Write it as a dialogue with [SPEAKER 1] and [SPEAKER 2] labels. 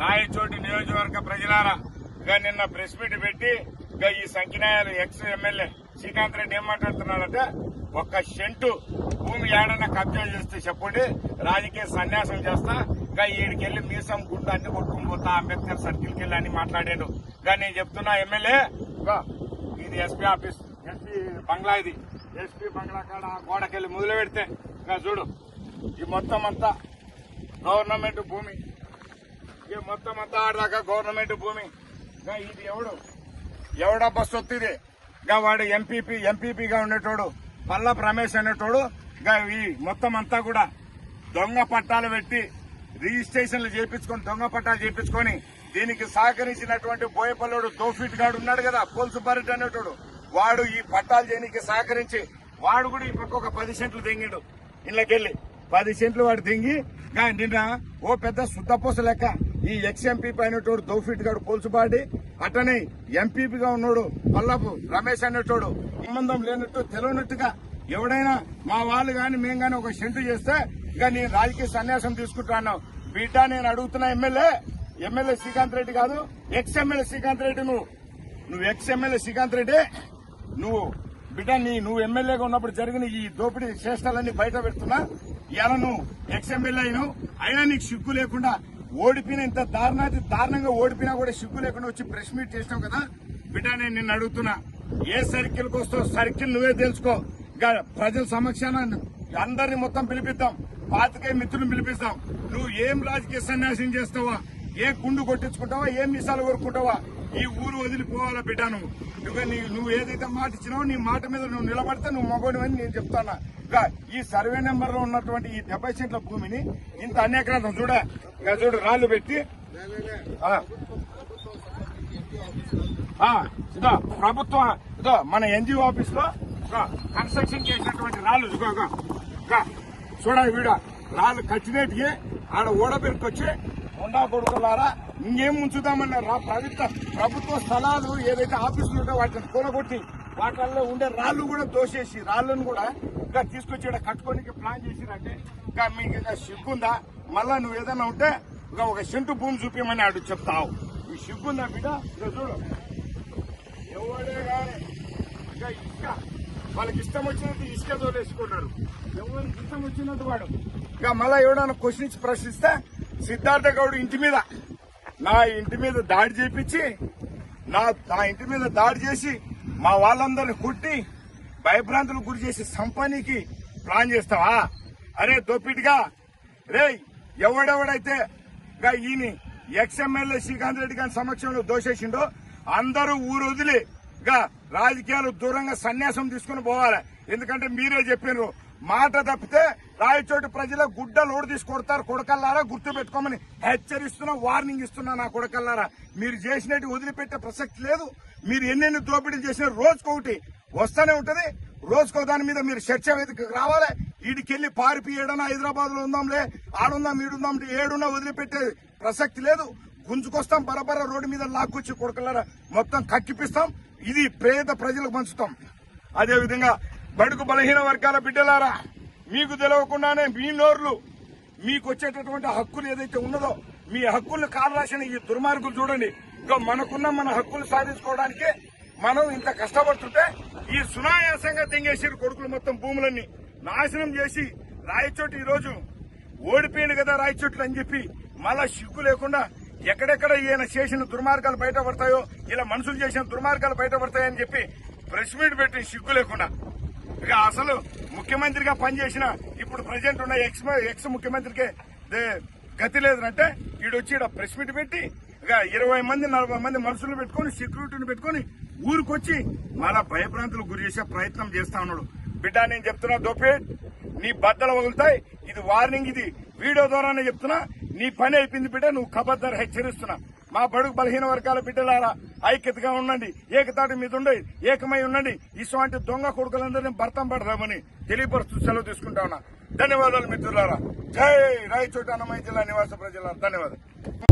[SPEAKER 1] రాయచోటి నియోజకవర్గ ప్రజలారా నిన్న ప్రెస్ మీట్ పెట్టి ఈ సంఖ్యనాయాలు ఎక్స్ ఎమ్మెల్యే శ్రీకాంత్ రెడ్డి ఏం మాట్లాడుతున్నాడంటే ఒక్క సెంటు భూమి ఏడన్నా కబ్జా చేస్తే చెప్పండి రాజకీయ సన్యాసం చేస్తా ఈడికెళ్లి మీసం గుండు అన్ని కొట్టుకుని పోతా అంబేద్కర్ సర్కిల్కి వెళ్ళి అని మాట్లాడాడు. నేను చెప్తున్నా ఎమ్మెల్యే ఇది ఎస్పీ ఆఫీస్ ఎస్పీ బంగ్లా ఇది ఎస్పీ బంగ్లా కాడ గోడకెళ్లి మొదలు పెడితే చూడు ఈ మొత్తం అంతా గవర్నమెంట్ భూమి ఈ మొత్తం అంతా ఆడదాకా గవర్నమెంట్ భూమి ఇది ఎవడబ్బా సొత్తు ఇది వాడు ఎంపీపీగా ఉండేటోడు పల్లపు రమేష్ అనేటోడు ఈ మొత్తం అంతా కూడా దొంగ పట్టాలు పెట్టి రిజిస్ట్రేషన్లు చేయించుకొని దొంగ పట్టాలు చేయించుకొని దీనికి సహకరించినటువంటి బోయపల్లోడు దోఫీట్ గాడు ఉన్నాడు కదా పోల్సుపారెడ్డి అనేటోడు వాడు ఈ పట్టాలు చేయడానికి సహకరించి వాడు కూడా ఈ పక్క ఒక 10 సెంట్లు తెంగిండు ఇళ్ళకెళ్లి 10 సెంట్లు వాడు తెంగి నిన్న ఓ పెద్ద శుద్ధపూస లెక్క ఈ ఎక్స్ ఎంపీపీ అయినటోడు దోఫీట్ గాడు పోల్సుపాడి అట్టనే ఎంపీపీగా ఉన్నాడు పల్లపు రమేష్ అనేటోడు సంబంధం లేనట్టు తెలియనట్టుగా ఎవడైనా మా వాళ్ళు గాని మేము గాని ఒక సెంటు చేస్తే నేను రాజకీయ సన్యాసం తీసుకుంటున్నాను బిడ్డ. నేను అడుగుతున్నా ఎమ్మెల్యే శ్రీకాంత్ రెడ్డి కాదు ఎక్స్ ఎమ్మెల్యే శ్రీకాంత్ రెడ్డి నువ్వు ఎక్స్ ఎమ్మెల్యే శ్రీకాంత్ రెడ్డి నువ్వు బిడ్డ నువ్వు ఎమ్మెల్యేగా ఉన్నప్పుడు జరిగిన ఈ దోపిడీ చేష్టాలన్నీ బయట పెడుతున్నా ఇలా నువ్వు ఎక్స్ ఎమ్మెల్యే అయినా నీకు సిగ్గు లేకుండా ఓడిపోయిన ఇంత దారుణంగా ఓడిపోయినా కూడా సిగ్గు లేకుండా వచ్చి ప్రెస్ మీట్ చేసినావు కదా బిడ్డ. నేను నిన్ను అడుగుతున్నా ఏ సర్కిల్కి వస్తావు సర్కిల్ నువ్వే తెలుసుకో. ప్రజల సమక్షాన అందరినీ మొత్తం పిలిపిద్దాం 25 మిత్రులను పిలిపిస్తాం. నువ్వు ఏం రాజకీయ సన్యాసం చేస్తావా ఏ గుండు కొట్టించుకుంటావా ఏం మిసాలు కోరుకుంటావా ఈ ఊరు వదిలిపోవాలా బిడ్డ. నువ్వు ఏదైతే మాట ఇచ్చినావో నీ మాట మీద నువ్వు నిలబడితే నువ్వు మగోడివని నేను చెప్తానా. ఈ సర్వే నెంబర్ లో ఉన్నటువంటి ఈ 70 సెంట్ల భూమిని ఇంత అన్యాక్రాంతం చూడు రాళ్లు పెట్టి ఇదో ప్రభుత్వం ఇదో మన ఎన్జిఓ ఆఫీస్ లో కన్స్ట్రక్షన్ చేసినటువంటి రాళ్లు చూడాలి వీడ రాళ్లు కచ్చినట్టుకి ఆడ ఓడబెట్టుకొచ్చి ఉండా కొడుకులారా ఇంకేం ఉంచుదామన్నారు ప్రభుత్వ స్థలాలు ఏదైతే ఆఫీసులు ఉంటే వాటిని కూలగొట్టి వాటిల్లో ఉండే రాళ్లు కూడా దోసేసి రాళ్లను కూడా ఇంకా తీసుకొచ్చి ఇక్కడ కట్టుకోనికి ప్లాన్ చేసిరంటే ఇంకా మీకు ఇంకా సిగ్గుందా మళ్ళా నువ్వు ఏదైనా ఉంటే ఇంకా ఒక సెంటు భూమి చూపించమని ఆడు చెప్తావు. ఈ సిగ్గుందా బిడ్డ చూడు ఎవడే కానీ ఇంకా ఇసుక వాళ్ళకి ఇష్టం వచ్చినట్టు ఇసుక తోలేసుకున్నారు ఎవరికి ఇష్టం వచ్చినట్టు వాడు ఇంకా మళ్ళా ఎవడన్నా క్వశ్చన్ ఇచ్చి ప్రశ్నిస్తే సిద్ధార్థ గౌడ్ నా ఇంటి మీద దాడి చేపించి నా ఇంటి మీద దాడి చేసి మా వాళ్ళందరినీ కుట్టి భయభ్రాంతులకు గురి చేసి సంపనీకి ప్లాన్ చేస్తావా? అరే దోపిడిగా రే ఎవడెవడైతే ఈయన ఎక్స్ ఎమ్మెల్యే శ్రీకాంత్ రెడ్డి గారి సమక్షంలో దోషేసిండో అందరూ ఊరు వదిలి రాజకీయాలు దూరంగా సన్యాసం తీసుకుని పోవాలి. ఎందుకంటే మీరే చెప్పినారు మాట తప్పితే రాయచోటి ప్రజల గుడ్డ లోడు తీసి కొడతారు. కొడకల్లారా గుర్తు పెట్టుకోమని హెచ్చరిస్తున్నా వార్నింగ్ ఇస్తున్నా. నా కొడకల్లారా మీరు చేసినట్టు వదిలిపెట్టే ప్రసక్తి లేదు. మీరు ఎన్నెన్ని దోపిడీలు చేసినా రోజుకొకటి వస్తూనే ఉంటది. రోజుకో దాని మీద మీరు చర్చ వేదికకు రావాలి. ఈడికెళ్లి పారిపి ఏడన్నా హైదరాబాద్ లో ఉందాంలే ఆడుందాం ఈడుందాం ఏడున్నా వదిలిపెట్టే ప్రసక్తి లేదు. గుంజుకొస్తాం బరబర రోడ్డు మీద లాక్కొచ్చి కొడకల్లారా మొత్తం కక్కిపిస్తాం. ఇది పేద ప్రజలకు పంచుతాం. అదేవిధంగా బడుగు బలహీన వర్గాల బిడ్డలారా మీకు తెలియకుండానే మీ నోర్లు మీకు వచ్చేటటువంటి హక్కులు ఏదైతే ఉన్నదో మీ హక్కులను కాలరాసిన ఈ దుర్మార్గులు చూడండి. ఇంకా మన హక్కులు సాధించుకోవడానికి మనం ఇంత కష్టపడుతుంటే ఈ సునాయాసంగా తెంగేసి కొడుకులు మొత్తం భూములన్నీ నాశనం చేసి రాయచోటి ఈ రోజు ఓడిపోయింది కదా రాయచోట్లు అని చెప్పి మళ్ళా సిగ్గు లేకుండా ఎక్కడెక్కడ ఈయన చేసిన దుర్మార్గాలు బయటపడతాయో ఇలా మనుషులు చేసిన దుర్మార్గాలు బయటపడతాయని చెప్పి ప్రెస్ మీట్ పెట్టి సిగ్గు లేకుండా ఇక అసలు ముఖ్యమంత్రిగా పనిచేసిన ఇప్పుడు ప్రజెంట్ ఉన్న ఎక్స్ ముఖ్యమంత్రికి గతి లేదంటే ఈడొచ్చి ఇక్కడ ప్రెస్ మీట్ పెట్టి ఇక 20 మంది 40 మంది మనుషులు పెట్టుకుని సెక్యూరిటీని పెట్టుకుని ఊరికొచ్చి మళ్ళా భయభ్రాంతులకు గురి చేసే ప్రయత్నం చేస్తా ఉన్నాడు. బిడ్డ నేను చెప్తున్నా దోపేట్ నీ బద్దలు వగులుతాయి. ఇది వార్నింగ్. ఇది వీడియో ద్వారానే చెప్తున్నా. నీ పని అయిపోయింది బిడ్డ. నువ్వు ఖబర్దార్ హెచ్చరిస్తున్నా. మా బడుగు బలహీన వర్గాల బిడ్డలారా ఐక్యతగా ఉండండి. ఏకతాటి మీద ఉండండి. ఏకమై ఉండండి. ఇటువంటి దొంగ కొడుకులందరినీ భర్తం పడదామని తెలియపరుస్తూ సెలవు తీసుకుంటా ఉన్నా. ధన్యవాదాలు మిత్రులారా. జై రాయచోటి అన్నమయ్య జిల్లా నివాస ప్రజలారా ధన్యవాదాలు.